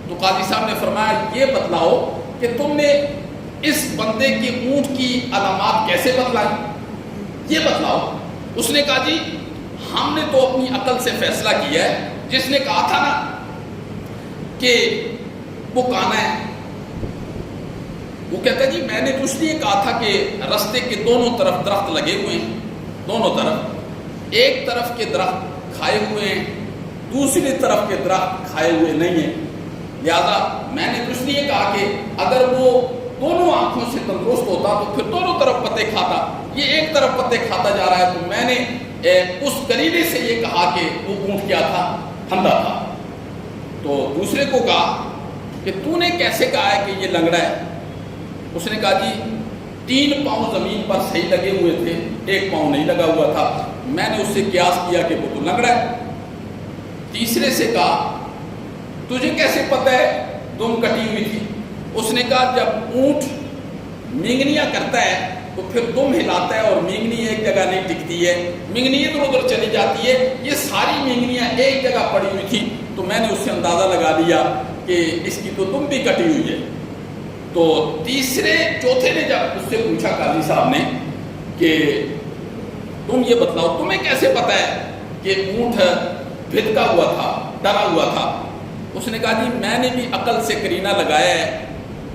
تو قاضی صاحب نے فرمایا یہ بتلاؤ کہ تم نے اس بندے کی اونٹ کی علامات کیسے بتلائی، یہ بتلاؤ۔ اس نے کہا جی ہم نے تو اپنی عقل سے فیصلہ کیا ہے، جس نے کہا تھا نا کہ وہ کانا ہے، وہ کہتا ہے جی میں نے تو اس لیے کہا تھا کہ رستے کے دونوں طرف درخت لگے ہوئے ہیں، دونوں طرف، ایک طرف کے درخت کھائے ہوئے ہیں، دوسری طرف کے درخت کھائے ہوئے نہیں ہیں، لہذا میں نے تو اس لیے کہا کہ اگر وہ دونوں آنکھوں سے تندرست ہوتا تو پھر دونوں طرف پتے کھاتا، یہ ایک طرف پتے کھاتا جا رہا ہے، تو میں نے اس قرینے سے یہ کہا کہ وہ اونٹ کیا تھا، اندھا تھا۔ تو دوسرے کو کہا کہ تو نے کیسے کہا ہے کہ یہ لنگڑا ہے؟ اس نے کہا جی 3 پاؤں زمین پر صحیح لگے ہوئے تھے، 1 پاؤں نہیں لگا ہوا تھا، میں نے اس سے قیاس کیا کہ وہ تو لنگڑا ہے۔ تیسرے سے کہا تجھے کیسے پتہ ہے دم کٹی ہوئی تھی؟ اس نے کہا جب اونٹ مینگنیاں کرتا ہے تو پھر دم ہلاتا ہے اور مینگنی ایک جگہ نہیں ٹکتی ہے، مینگنی ادھر ادھر چلی جاتی ہے، یہ ساری مینگنیاں ایک جگہ پڑی ہوئی تھی، تو میں نے اس سے اندازہ لگا لیا کہ اس کی تو دم بھی کٹی ہوئی ہے۔ تو چوتھے نے جب اس سے پوچھا قاضی صاحب نے کہ تم یہ بتلاؤ تمہیں کیسے پتہ ہے کہ اونٹ بھٹکا ہوا تھا، ڈرا ہوا تھا؟ اس نے کہا جی میں نے بھی عقل سے قرینہ لگایا ہے،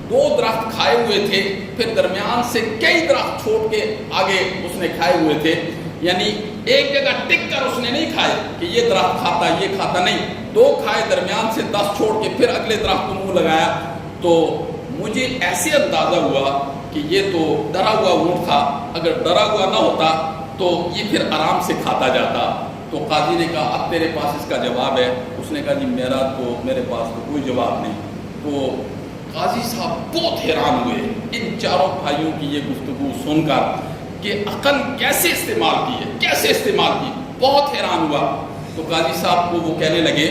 2 درخت کھائے ہوئے تھے، پھر درمیان سے کئی درخت چھوڑ کے آگے اس نے کھائے ہوئے تھے، یعنی ایک جگہ ٹک کر اس نے نہیں کھائے کہ یہ درخت کھاتا یہ کھاتا، نہیں، 2 کھائے، درمیان سے 10 چھوڑ کے پھر اگلے درخت کو منہ لگایا، تو مجھے ایسے اندازہ ہوا کہ یہ تو ڈرا ہوا اونٹ تھا، اگر ڈرا ہوا نہ ہوتا تو یہ پھر آرام سے کھاتا جاتا۔ تو قاضی نے کہا اب تیرے پاس اس کا جواب ہے؟ اس نے کہا جی میرے پاس تو کوئی جواب نہیں۔ تو قاضی صاحب بہت حیران ہوئے ان چاروں بھائیوں کی یہ گفتگو سن کر کہ عقل کیسے استعمال کی ہے، کیسے استعمال کی، بہت حیران ہوا۔ تو قاضی صاحب کو وہ کہنے لگے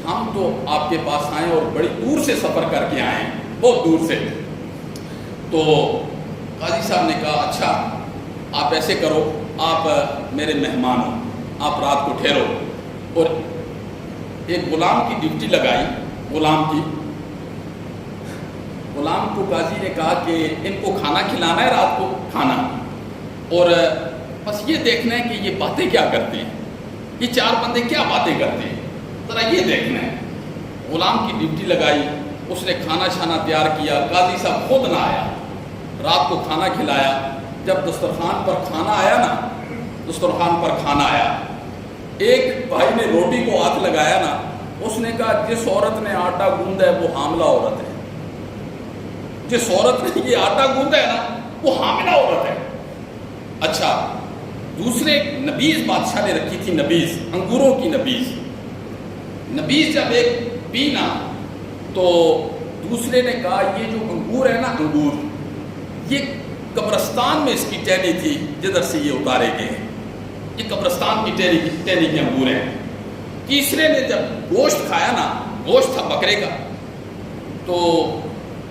ہم تو آپ کے پاس آئے اور بڑی دور سے سفر کر کے آئے ہیں، بہت دور سے۔ تو قاضی صاحب نے کہا اچھا آپ ایسے کرو، آپ میرے مہمان ہو، آپ رات کو ٹھہرو، اور ایک غلام کی ڈیوٹی لگائی، غلام کو قاضی نے کہا کہ ان کو کھانا کھلانا ہے رات کو، کھانا، اور بس یہ دیکھنا ہے کہ یہ باتیں کیا کرتے ہیں، یہ 4 بندے کیا باتیں کرتے ہیں، ذرا یہ دیکھنا ہے۔ غلام کی ڈیوٹی لگائی، اس نے کھانا چھانا تیار کیا، قاضی صاحب خود نہ آیا، رات کو کھانا کھلایا۔ جب دسترخوان پر کھانا آیا، ایک بھائی نے روٹی کو ہاتھ لگایا نا، اس نے کہا جس عورت نے آٹا گوندا ہے وہ حاملہ عورت ہے، جس عورت نے یہ آٹا گوندا ہے نا وہ حاملہ عورت ہے. اچھا دوسرے نبیذ بادشاہ نے رکھی تھی، نبیذ انگوروں کی نبیذ. نبیذ جب ایک پی نا تو دوسرے نے کہا یہ جو انگور ہے نا انگور یہ قبرستان میں اس کی ٹہنی تھی جدھر سے یہ اتارے گئے ہیں، یہ قبرستان کی ٹہنی کے انگور ہیں. تیسرے نے جب گوشت کھایا نا، گوشت تھا بکرے کا، تو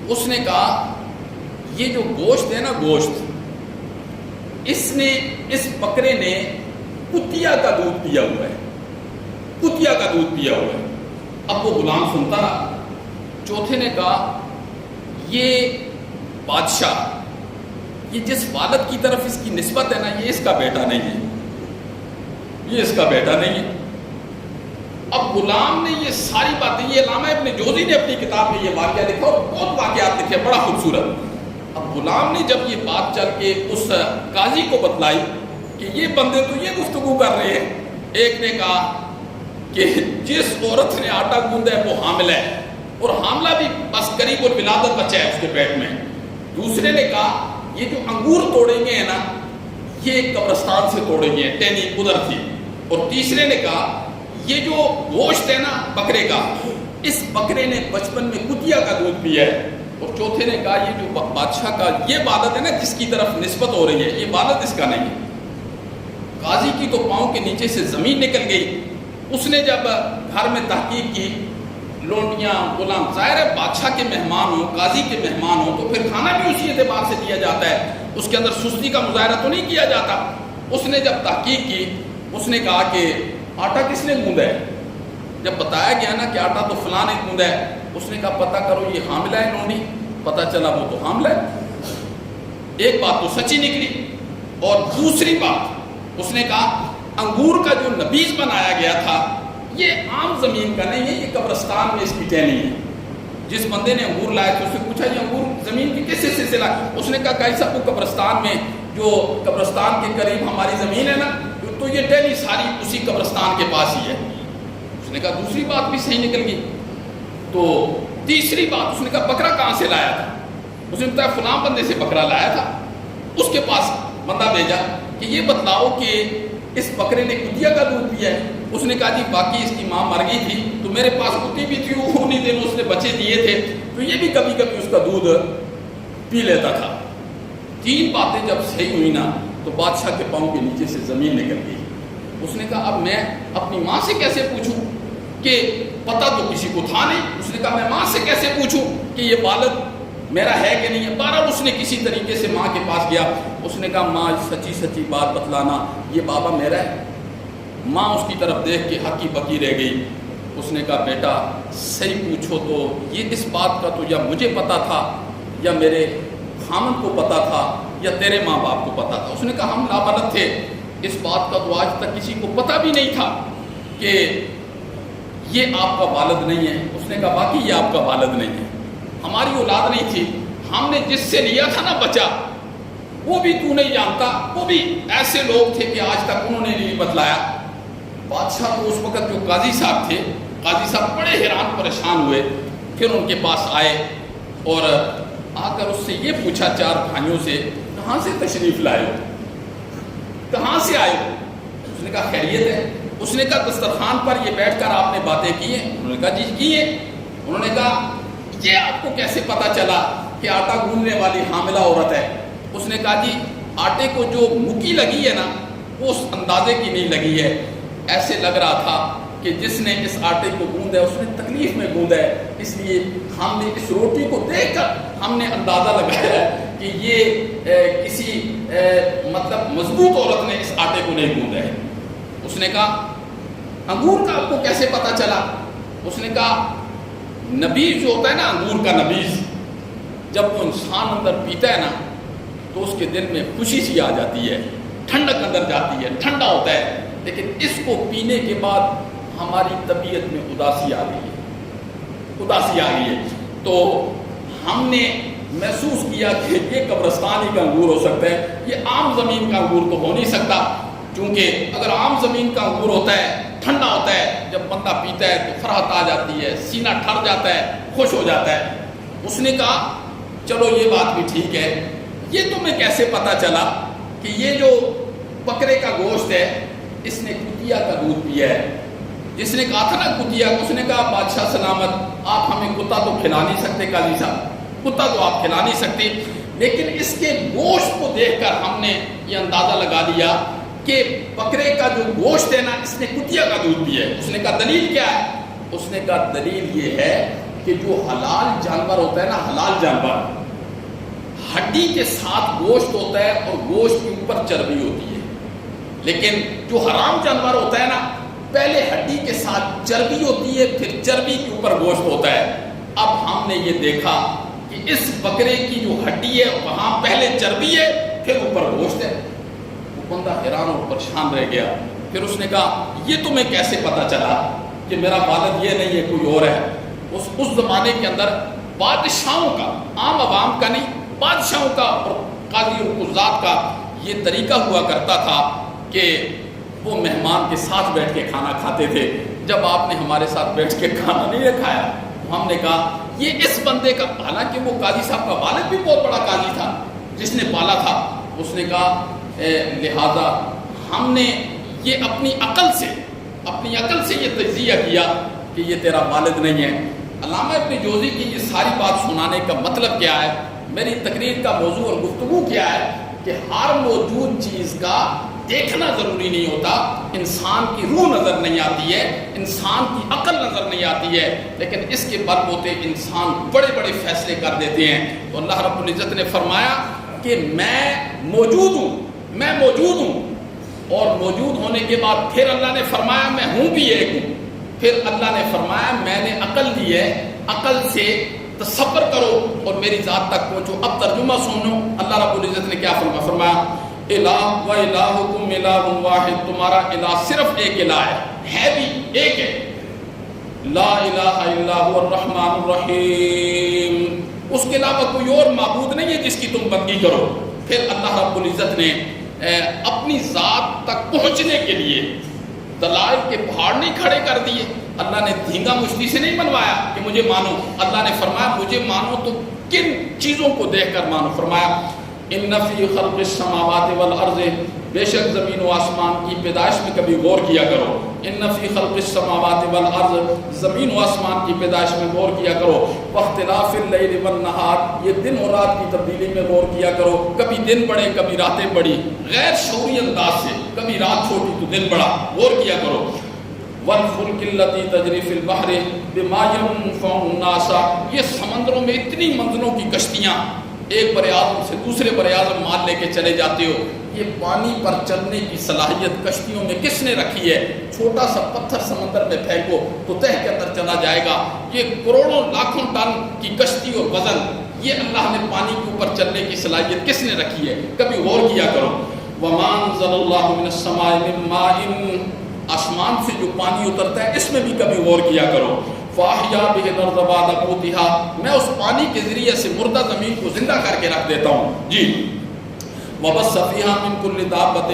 اس نے کہا یہ جو گوشت ہے نا گوشت، اس بکرے نے کتیا کا دودھ پیا ہوا ہے، کتیا کا دودھ پیا ہوا ہے. اب وہ غلام سنتا رہا. چوتھے نے کہا یہ بادشاہ یہ جس والد کی طرف اس کی نسبت ہے نا یہ اس کا بیٹا نہیں ہے، یہ اس کا بیٹا نہیں ہے. اب غلام نے یہ ساری باتیں، یہ علامہ ابن جوزی نے اپنی کتاب میں یہ واقعہ لکھا اور بہت واقعات لکھے بڑا خوبصورت. اب غلام نے جب یہ بات چل کے اس قاضی کو بتلائی کہ یہ بندے تو یہ گفتگو کر رہے ہیں، ایک نے کہا کہ جس عورت نے آٹا گوندا ہے وہ حاملہ ہے اور حاملہ بھی بس قریب الولادت بچہ ہے اس کے پیٹ میں. دوسرے نے کہا یہ جو انگور توڑیں گے ہیں نا یہ قبرستان سے توڑیں گے، ٹہنی ادھر تھی. اور تیسرے نے کہا یہ جو گوشت ہے نا بکرے کا، اس بکرے نے بچپن میں کتیا کا دودھ پیا ہے. اور چوتھے نے کہا یہ جو بادشاہ کا یہ والد ہے نا جس کی طرف نسبت ہو رہی ہے یہ والد اس کا نہیں ہے. قاضی کی تو پاؤں کے نیچے سے زمین نکل گئی. اس نے جب گھر میں تحقیق کی، لونڈیاں غلام، ظاہر ہے بادشاہ کے مہمان ہوں، قاضی کے مہمان ہوں تو پھر کھانا بھی اسی اعتبار سے دیا جاتا ہے، اس کے اندر سستی کا مظاہرہ تو نہیں کیا جاتا. اس نے جب تحقیق کی اس نے کہا کہ آٹا کس نے گوندا ہے؟ جب بتایا گیا نا کہ آٹا تو فلاں نے گوندا ہے، اس نے کہا پتہ کرو یہ حاملہ ہے لونڈی. پتہ چلا وہ تو حاملہ ہے. ایک بات تو سچی نکلی. اور دوسری بات اس نے کہا انگور کا جو نبیذ بنایا گیا تھا یہ عام زمین کا نہیں ہے، یہ قبرستان میں اس کی ٹہنی ہے. جس بندے نے انگور لائے تو اس سے پوچھا یہ انگور زمین کی کس حصے سے لائے؟ اس نے کہا کئی سب کو قبرستان میں، جو قبرستان کے قریب ہماری زمین ہے نا تو یہ ٹہنی ساری اسی قبرستان کے پاس ہی ہے. اس نے کہا دوسری بات بھی صحیح نکل گئی. تو تیسری بات اس نے کہا بکرا کہاں سے لایا تھا؟ اس نے بتایا فلاں بندے سے بکرا لایا تھا. اس کے پاس بندہ بھیجا کہ یہ بتلاؤ کہ اس بکرے نے کتیا کا دودھ پیا ہے. اس نے کہا جی باقی اس کی ماں مر گئی تھی تو میرے پاس کتی بھی تھی، انہیں دنوں اس نے بچے دیے تھے تو یہ بھی کبھی کبھی اس کا دودھ پی لیتا تھا. تین باتیں جب صحیح ہوئی نا تو بادشاہ کے پاؤں کے نیچے سے زمین نکل گئی. اس نے کہا اب میں اپنی ماں سے کیسے پوچھوں کہ پتہ تو کسی کو تھا نہیں. اس نے کہا میں ماں سے کیسے پوچھوں کہ یہ والد میرا ہے کہ نہیں ہے. بہرحال اس نے کسی طریقے سے ماں کے پاس گیا. اس نے کہا ماں سچی سچی بات بتلانا یہ بابا میرا ہے. ماں اس کی طرف دیکھ کے ہکی بکی رہ گئی. اس نے کہا بیٹا صحیح پوچھو تو یہ اس بات کا تو یا مجھے پتا تھا یا میرے خامن کو پتا تھا یا تیرے ماں باپ کو پتا تھا. اس نے کہا ہم لامحالت تھے، اس بات کا تو آج تک کسی کو پتا بھی نہیں تھا کہ یہ آپ کا والد نہیں ہے. اس نے کہا باقی یہ آپ کا والد نہیں ہے، ہماری اولاد نہیں تھی. ہم نے جس سے لیا تھا نا بچہ وہ بھی تو نہیں جانتا، وہ بھی ایسے لوگ تھے کہ آج تک انہوں نے نہیں بتلایا. بادشاہ تو اس وقت جو قاضی صاحب تھے، قاضی صاحب بڑے حیران پریشان ہوئے. پھر ان کے پاس آئے اور آ کر اس سے یہ پوچھا چار بھائیوں سے کہاں سے تشریف لائے ہو، کہاں سے آئے ہو؟ اس نے کہا خیریت ہے. اس نے کہا دسترخوان پر یہ بیٹھ کر آپ نے باتیں کی ہیں؟ انہوں نے کہا جی کی ہیں. انہوں نے کہا یہ آپ کو کیسے پتا چلا کہ آٹا گوندنے والی حاملہ عورت ہے؟ اس نے کہا جی آٹے کو جو مکی لگی ہے نا وہ اس اندازے کی نہیں لگی ہے، ایسے لگ رہا تھا کہ جس نے اس آٹے کو گوندا ہے اس نے تکلیف میں گوندا ہے، اس لیے ہم نے اس روٹی کو دیکھ کر ہم نے اندازہ لگایا ہے کہ یہ کسی مطلب مضبوط عورت نے اس آٹے کو نہیں گوندا ہے. اس نے کہا انگور کا آپ کو کیسے پتا چلا؟ اس نے کہا نبیذ جو ہوتا ہے نا انگور کا نبیذ، جب وہ انسان اندر پیتا ہے نا تو اس کے دل میں خوشی سی آ جاتی ہے، ٹھنڈک اندر جاتی ہے، ٹھنڈا ہوتا ہے. لیکن اس کو پینے کے بعد ہماری طبیعت میں اداسی آ گئی ہے، اداسی آ گئی ہے. تو ہم نے محسوس کیا کہ یہ قبرستانی کا انگور ہو سکتا ہے، یہ عام زمین کا انگور تو ہو نہیں سکتا. کیونکہ اگر عام زمین کا انگور ہوتا ہے ٹھنڈا ہوتا ہے، جب بندہ پیتا ہے تو فرحت آ جاتی ہے، سینہ ٹھر جاتا ہے، خوش ہو جاتا ہے. اس نے کہا چلو یہ بات بھی ٹھیک ہے، یہ تمہیں کیسے پتا چلا کہ یہ جو بکرے کا گوشت ہے اس نے کتیا کا دودھ پیا ہے؟ جس نے کہا تھا نا کتیا، اس نے کہا بادشاہ سلامت آپ ہمیں کتا تو کھلا نہیں سکتے، قاضی صاحب کتا تو آپ کھلا نہیں سکتے، لیکن اس کے گوشت کو دیکھ کر ہم نے یہ اندازہ لگا لیا کہ بکرے کا جو گوشت ہے نا اس نے کتیا کا دودھ پیا ہے۔ اس نے کہا دلیل کیا ہے؟ اس نے کہا دلیل یہ ہے کہ جو حلال جانور ہوتا ہے نا، حلال جانور ہڈی کے ساتھ گوشت ہوتا ہے اور گوشت کے اوپر چربی ہوتی ہے، لیکن جو حرام جانور ہوتا ہے نا پہلے ہڈی کے ساتھ چربی ہوتی ہے پھر چربی کے اوپر گوشت ہوتا ہے۔ اب ہم نے یہ دیکھا کہ اس بکرے کی جو ہڈی ہے وہاں پہلے چربی ہے پھر اوپر گوشت ہے۔ وہ بندہ حیران اور پریشان رہ گیا۔ پھر اس نے کہا یہ تمہیں کیسے پتا چلا کہ میرا والد یہ نہیں ہے کوئی اور ہے؟ اس زمانے کے اندر بادشاہوں کا، عام عوام کا نہیں، بادشاہوں کا اور قاضی اور قضات کا یہ طریقہ ہوا کرتا تھا کہ وہ مہمان کے ساتھ بیٹھ کے کھانا کھاتے تھے۔ جب آپ نے ہمارے ساتھ بیٹھ کے کھانا نہیں کھایا تو ہم نے کہا یہ اس بندے کا، حالانکہ وہ قاضی صاحب کا والد بھی بہت بڑا قاضی تھا جس نے پالا تھا، اس نے کہا لہذا ہم نے یہ اپنی عقل سے یہ تجزیہ کیا کہ یہ تیرا والد نہیں ہے۔ علامہ ابن جوزی کی یہ ساری بات سنانے کا مطلب کیا ہے؟ میری تقریر کا موضوع اور گفتگو کیا ہے کہ ہر موجود چیز کا دیکھنا ضروری نہیں ہوتا، انسان کی روح نظر نہیں آتی ہے، انسان کی عقل نظر نہیں آتی ہے، لیکن اس کے بل بوتے انسان بڑے بڑے فیصلے کر دیتے ہیں۔ تو اللہ رب العزت نے فرمایا کہ میں موجود ہوں اور موجود ہونے کے بعد پھر اللہ نے فرمایا میں ہوں بھی ایک ہوں۔ پھر اللہ نے فرمایا میں نے عقل دی ہے، عقل سے تصور کرو اور میری ذات تک پہنچو۔ اب ترجمہ سنو، اللہ رب العزت نے کیا فرمایا، الہ و الہکم الہ واحد، تمہارا الہ صرف ایک الہ ہے بھی ایک ہے، لا الہ الا هو الرحمن الرحیم، اس کے علاوہ کوئی اور معبود نہیں ہے جس کی تم بندگی کرو۔ پھر اللہ رب العزت نے اپنی ذات تک پہنچنے کے لیے دلائل کے پہاڑ نہیں کھڑے کر دیے۔ اللہ نے دھینگا مشتی سے نہیں بنوایا کہ مجھے مانو، اللہ نے فرمایا مجھے مانو تو کن چیزوں کو دیکھ کر مانو۔ فرمایا ان فی خلق السماوات والارض، بے شک زمین و آسمان کی پیدائش میں کبھی غور کیا کرو۔ ان فی خلق السماوات والارض، زمین و آسمان کی پیدائش میں غور کیا کرو۔ واختلاف اللیل والنہار، یہ دن اور رات کی تبدیلی میں غور کیا کرو، کبھی دن بڑھے کبھی راتیں بڑھی، غیر شعوری انداز سے، کبھی رات چھوٹی تو دن بڑھا، غور کیا کرو۔ والفلک التی تجری فی البحر بما ینفع الناس، یہ سمندروں میں اتنی منزلوں کی کشتیاں ایک بر اعظم سے دوسرے بر اعظم مال لے کے چلے جاتے ہو، یہ پانی پر چلنے کی صلاحیت کشتیوں میں کس نے رکھی ہے؟ چھوٹا سا پتھر سمندر میں پھینکو تو تہ کے اندر چلا جائے گا۔ یہ کروڑوں لاکھوں ٹن کی کشتی اور وزن، یہ اللہ نے پانی کے اوپر چلنے کی صلاحیت کس نے رکھی ہے؟ کبھی غور کیا کرو۔ وما انزل اللہ من السماء من ماء، آسمان سے جو پانی اترتا ہے اس میں بھی کبھی غور کیا کرو۔ فاحیا بہ الارض بعد موتها، میں اس پانی کے ذریعے سے مردہ زمین کو زندہ کر کے رکھ دیتا ہوں جی۔ وبث فیہا من کل دابۃ،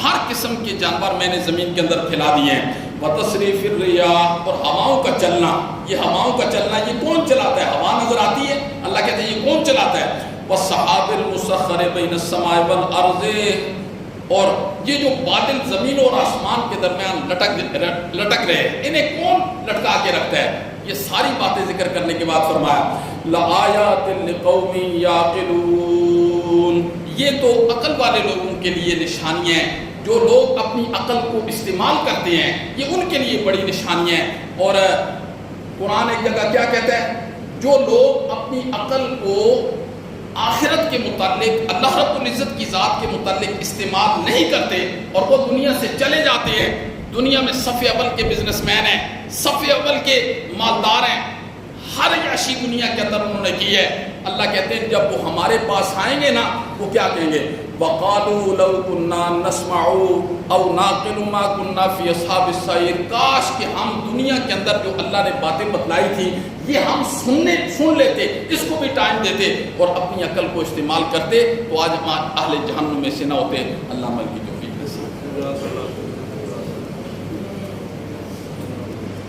ہر قسم کے جانور میں نے زمین کے اندر پھیلا دیے ہیں۔ وتصریف الریاح، اور ہواؤں کا چلنا، یہ ہواؤں کا چلنا یہ کون چلاتا ہے؟ ہوا نظر آتی ہے، اللہ کہتے ہیں یہ کون چلاتا ہے؟ والسحاب المسخر بین السماء والارض، اور یہ جو بادل زمین اور آسمان کے درمیان لٹک رہے ہیں انہیں کون لٹکا کے رکھتا ہے؟ یہ ساری باتیں ذکر کرنے کے بعد فرمایا لآیات لقوم یعقلون، یہ تو عقل والے لوگوں کے لیے نشانیاں ہیں، جو لوگ اپنی عقل کو استعمال کرتے ہیں یہ ان کے لیے بڑی نشانیاں ہیں۔ اور قرآن ایک جگہ کیا کہتا ہے؟ جو لوگ اپنی عقل کو آخرت کے متعلق، اللہ رب العزت کی ذات کے متعلق استعمال نہیں کرتے اور وہ دنیا سے چلے جاتے ہیں، دنیا میں صف اول کے بزنس مین ہیں، صف اول کے مالدار ہیں، ہر عیاشی دنیا کے اندر انہوں نے کی ہے، اللہ کہتے ہیں جب وہ ہمارے پاس آئیں گے نا وہ کیا کہیں گے؟ وَقَالُوا لَوْ كُنَّا نَسْمَعُ أَوْ نَعْقِلُ مَا كُنَّا فِي أَصْحَابِ السَّعِيرِ، کاش کہ ہم دنیا کے اندر جو اللہ نے باتیں بتلائی تھی یہ ہم سن لیتے، اس کو بھی ٹائم دیتے اور اپنی عقل کو استعمال کرتے تو آج ہم اہل جہنم میں سے نہ ہوتے۔ اللہ عمل کی توفیق نصیب۔